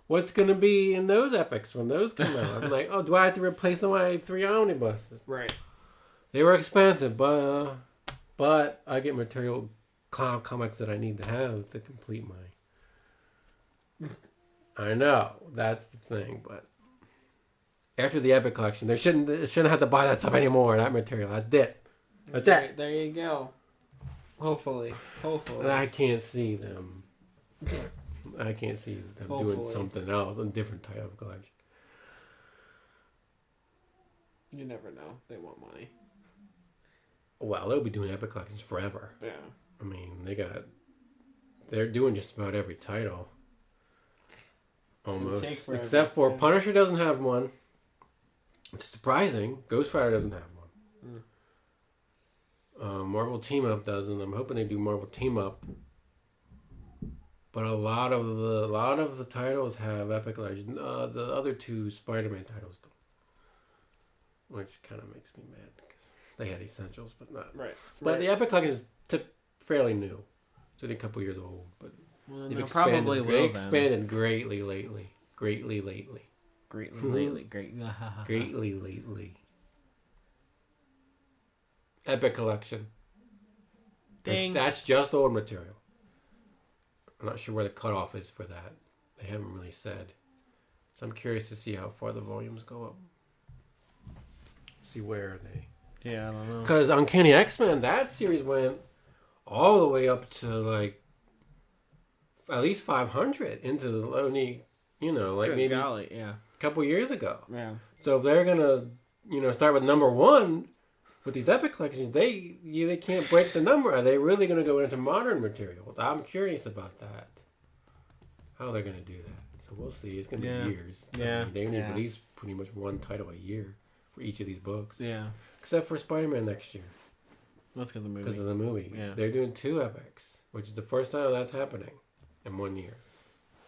What's going to be in those epics when those come out? I'm like, do I have to replace my 3 omnibuses? Right. They were expensive, but I get material comics that I need to have to complete my... I know, that's the thing, but after the Epic Collection, they shouldn't have to buy that stuff anymore, that material. That's it. That's it. There you go. Hopefully. And I can't see them. Doing something else, a different type of collection. You never know. They want money. Well, they'll be doing Epic Collections forever. Yeah. I mean, they're doing just about every title. Almost. Except for Punisher doesn't have one. It's surprising. Ghost Rider doesn't have one. Marvel Team Up doesn't. I'm hoping they do Marvel Team Up. But a lot of the titles have Epic Legend. The other two Spider-Man titles don't. Which kind of makes me mad because they had Essentials, but not. Right. But the Epic Legend is fairly new. It's only a couple years old, but they've expanded greatly lately. Greatly lately. Epic Collection. That's just old material. I'm not sure where the cutoff is for that. They haven't really said. So I'm curious to see how far the volumes go up. See where are they? Yeah, I don't know. Because Uncanny X-Men, that series went all the way up to like at least 500 into the only, maybe a couple years ago. Yeah. So if they're gonna, start with number one with these Epic Collections, they can't break the number. Are they really gonna go into modern material? I'm curious about that. How they're gonna do that. So we'll see. It's gonna be years. Yeah. They only release pretty much one title a year for each of these books. Yeah. Except for Spider-Man next year. Let's get the movie. Because of the movie. Yeah. They're doing 2 epics, which is the first time that's happening in 1 year.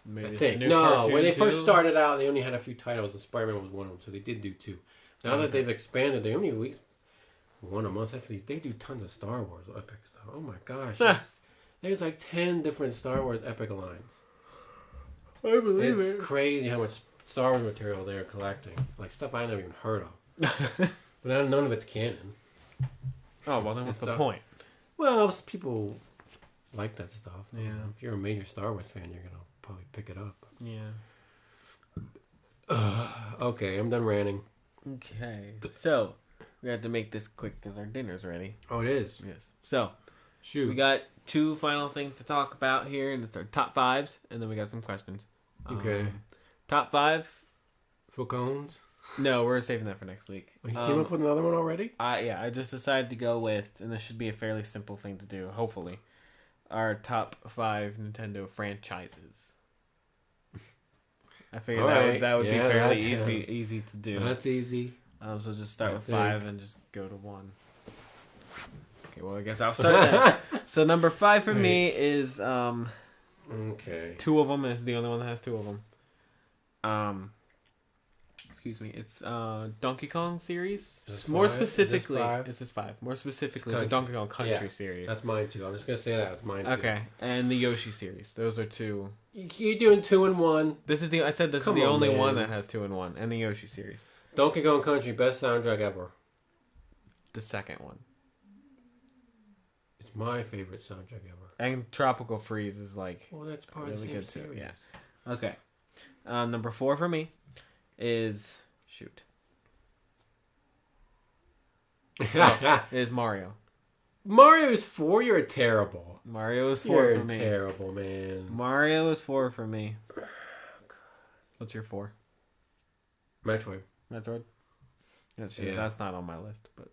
Maybe I think. No, when they first started out, they only had a few titles, and Spider-Man was one of them, so they did do 2. Now that they've expanded, they only release 1 a month. After they do tons of Star Wars epic stuff. Oh my gosh. There's like 10 different Star Wars epic lines. I believe It's crazy how much Star Wars material they're collecting. Like stuff I never even heard of. But none of it's canon. Oh, well then what's the point? Well, people like that stuff. Yeah. If you're a major Star Wars fan, you're going to probably pick it up. Yeah. Okay, I'm done ranting. Okay. So, we have to make this quick because our dinner's ready. Oh, it is? Yes. So, shoot. We got 2 final things to talk about here, and it's our top 5s, and then we got some questions. Okay. Top 5. Phil Collins? No, we're saving that for next week. You came up with another one already? I just decided to go with, and this should be a fairly simple thing to do, hopefully, our top 5 Nintendo franchises. I figured that would be fairly easy to do. That's easy. So just start with 5 and just go to 1. Okay, well I guess I'll start then. So number 5 for me is okay. 2 of them is the only one that has 2 of them. Excuse me. It's Donkey Kong series. More specifically, this is 5. More specifically, the Donkey Kong Country series. That's mine too. I'm just gonna say that. It's mine too. Okay, and the Yoshi series. Those are 2. You're doing 2 and 1. This is the only one that has 2 and 1, and the Yoshi series. Donkey Kong Country, best soundtrack ever. The second one. It's my favorite soundtrack ever. And Tropical Freeze is like that's part of the same series. Yeah. Okay. Number 4 for me is is Mario. Mario is 4. You're terrible. Mario is 4 for me. You're terrible, man. Mario is 4 for me. What's your 4? Metroid. That's not on my list, but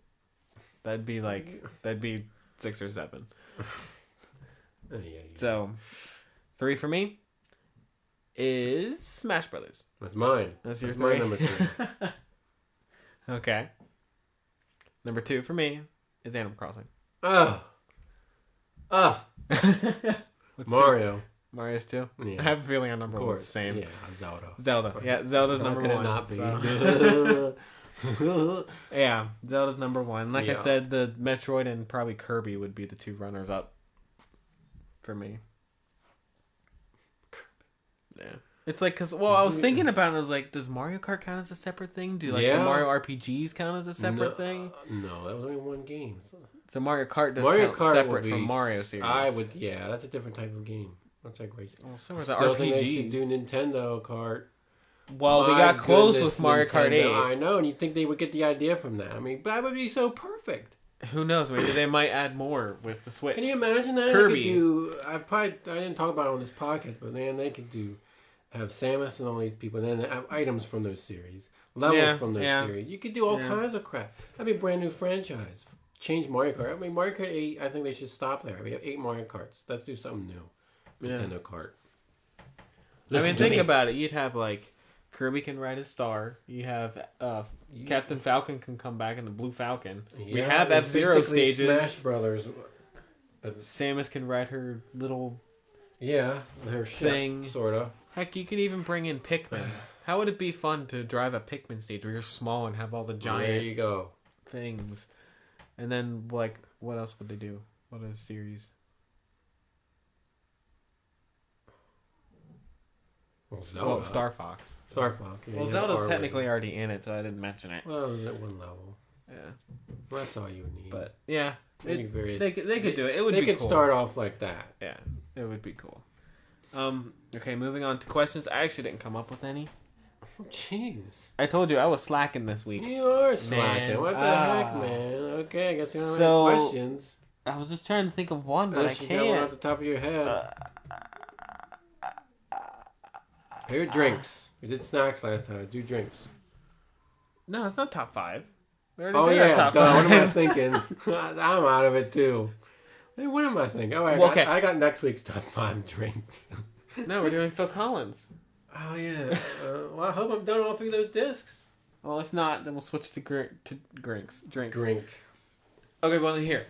that'd be 6 or 7. Yeah. So 3 for me is Smash Brothers. That's mine. That's your 3. My number 2. Okay. Number 2 for me is Animal Crossing. What's Mario. 2? Mario's 2? Yeah. I have a feeling our number 1 is the same. Yeah, Zelda. Yeah, Zelda's number 1. Not be. So. Yeah, Zelda's number 1. Like I said, the Metroid and probably Kirby would be the 2 runners up for me. Yeah. It's like, I was thinking about it, I was like, does Mario Kart count as a separate thing? Do the Mario RPGs count as a separate thing? No, that was only 1 game. So Mario Kart does count separate from Mario series. That's a different type of game. That's like racing. Well, so is the RPGs. Think they should do Nintendo Kart. Well, we got close with Mario Kart 8. I know, and you'd think they would get the idea from that. I mean, that would be so perfect. Who knows? Maybe they might add more with the Switch. Can you imagine that? Kirby. I didn't talk about it on this podcast, but man, they could have Samus and all these people, and then have items from those series, levels from those series. You could do all kinds of crap. That'd be a brand new franchise. change Mario Kart. I mean, Mario Kart 8, I think they should stop there. We have 8 Mario Karts. Let's do something new. Yeah. Nintendo Kart. I mean, think about it. You'd have, like, Kirby can ride his star. You have Captain Falcon can come back in the Blue Falcon. Yeah, we have F-Zero stages. Smash Brothers. Samus can ride her little her thing. Ship, sort of. Heck, you could even bring in Pikmin. How would it be fun to drive a Pikmin stage where you're small and have all the giant there you go. things? And then, like, what else would they do? What other series? Well, Star Fox. Star Fox. Yeah, well, Zelda's technically already in it, so I didn't mention it. Well, at one level. Yeah. Well, that's all you need. But, yeah. They could do it. It would be cool. They could start off like that. Yeah, it would be cool. Okay, moving on to questions. I actually didn't come up with any. Jeez. I told you I was slacking this week. You are slacking. Man. What the heck, man? Okay, I guess you don't have any questions. I was just trying to think of one, but I can't. You got one off the top of your head. Here are drinks. We did snacks last time. Do drinks. No, it's not top 5. We Oh, already did our top 5. What am I thinking? I'm out of it, too. Hey, what am I thinking? Oh, I got next week's top 5 drinks. No, we're doing Phil Collins. Oh, yeah. Well, I hope I'm done all 3 of those discs. Well, if not, then we'll switch to drinks. Drink. Okay, well, here.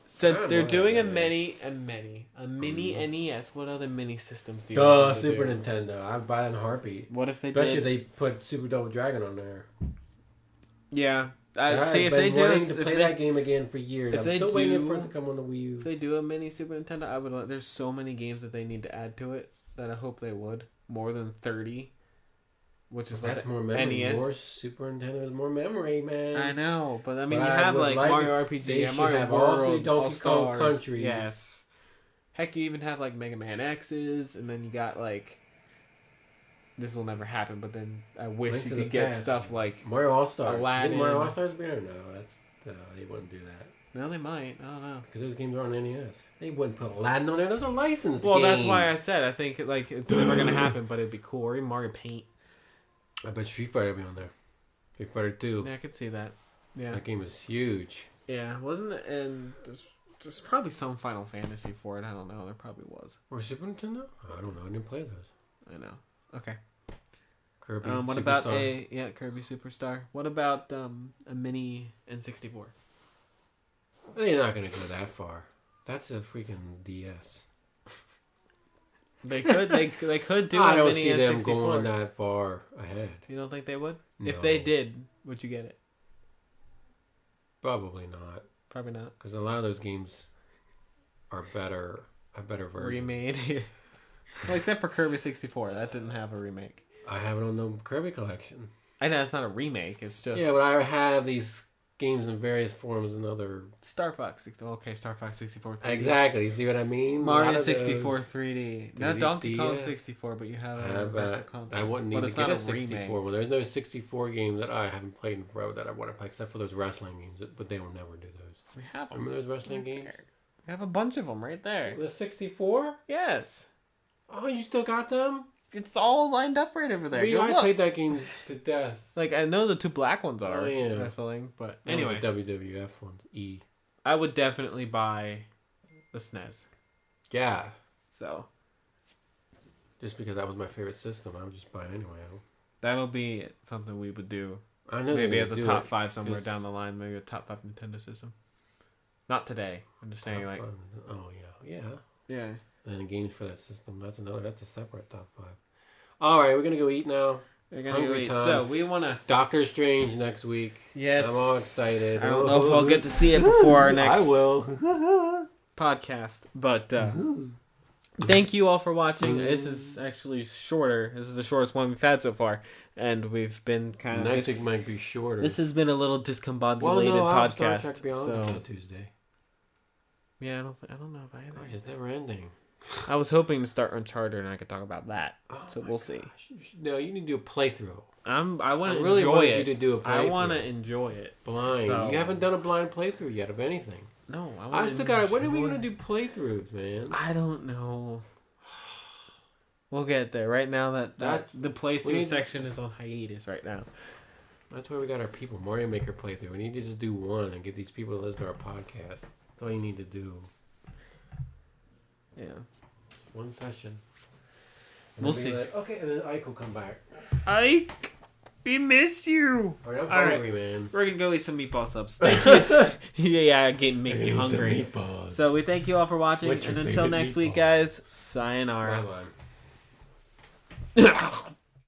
So they're doing a mini NES. What other mini systems do you want to Super do? Nintendo. I'd buy it in a heartbeat. What if they Especially if they put Super Double Dragon on there. Yeah. I've been wanting to play that game again for years. I'm still waiting for it to come on the Wii U. If they do a mini Super Nintendo, I would. There's so many games that they need to add to it that I hope they would. More than 30. Which is that's more memory. NES. More Super Nintendo is more memory, man. I know, but I mean, you have like Mario RPG, you have Mario World, all 3 Donkey Kong countries. Yes. Heck, you even have like Mega Man X's, and then you got like. This will never happen, but then I wish you could get stuff like Mario All Stars. Aladdin. Did Mario All Stars be or no? They wouldn't do that. No, they might. I don't know. Because those games are on NES. They wouldn't put Aladdin on there. Those are licensed games. Well, that's why I said I think like it's never gonna happen, but it'd be cool. Or even Mario Paint. I bet Street Fighter would be on there. Street Fighter 2. Yeah, I could see that. Yeah. That game is huge. Yeah, wasn't it? And there's probably some Final Fantasy for it. I don't know. There probably was. Or Super Nintendo? I don't know. I didn't play those. I know. Okay. Kirby what Superstar. About Kirby Superstar? What about a mini N64? They're not going to go that far. That's a freaking DS. They could do a mini N64. I don't see them going that far ahead. You don't think they would? No. If they did, would you get it? Probably not. Probably not. Because a lot of those games are better versions. Remade. Well, except for Kirby 64. That didn't have a remake. I have it on the Kirby collection. I know it's not a remake. It's just... Yeah, but I have these games in various forms and other... Star Fox 64. Okay, Star Fox 64 3D. Exactly. See what I mean? Mario 64 3D. Not Donkey Kong 64, but you have a virtual console. I wouldn't need to get a 64 one. There's no 64 game that I haven't played in forever that I want to play, except for those wrestling games, but they will never do those. We have them. Remember those wrestling games? We have a bunch of them right there. The 64? Yes. Oh, you still got them? It's all lined up right over there. I played that game to death. Like, I know the 2 black ones are yeah. wrestling, but anyway. The WWF ones. I would definitely buy the SNES. Yeah. So. Just because that was my favorite system, I would just buy it anyway. That'll be something we would do. I know maybe as a top 5 somewhere down the line. Maybe a top 5 Nintendo system. Not today. I'm just saying like. Oh, yeah. Yeah. Yeah. And games for that system. That's a separate top 5. All right, we're gonna go eat now. We're gonna go eat. So we wanna Doctor Strange next week. Yes, I'm all excited. I don't know if I'll get to see it before our next. I will. podcast, but thank you all for watching. This is actually shorter. This is the shortest one we've had so far, and we've been kind of. Next week might be shorter. This has been a little discombobulated podcast. Star Trek Beyond until Tuesday. Yeah, I don't know if I have. Gosh, it's never ending. I was hoping to start Uncharted and I could talk about that. So we'll see. No, you need to do a playthrough. I want to really enjoy want it. you to do a playthrough. I want to enjoy it. Blind. So, you haven't done a blind playthrough yet of anything. No, I still got it. When are we going to do playthroughs, man? I don't know. We'll get there. Right now, that the playthrough section is on hiatus right now. That's why we got our People Mario Maker playthrough. We need to just do one and get these people to listen to our podcast. That's all you need to do. Yeah. One session. And We'll then see. Like, okay, and then Ike will come back. Ike, we miss you. All right, I'm All hungry, man. We're going to go eat some meatball subs. Thank you. Yeah, getting me hungry. So we thank you all for watching. And until next week, guys, sayonara. Bye-bye.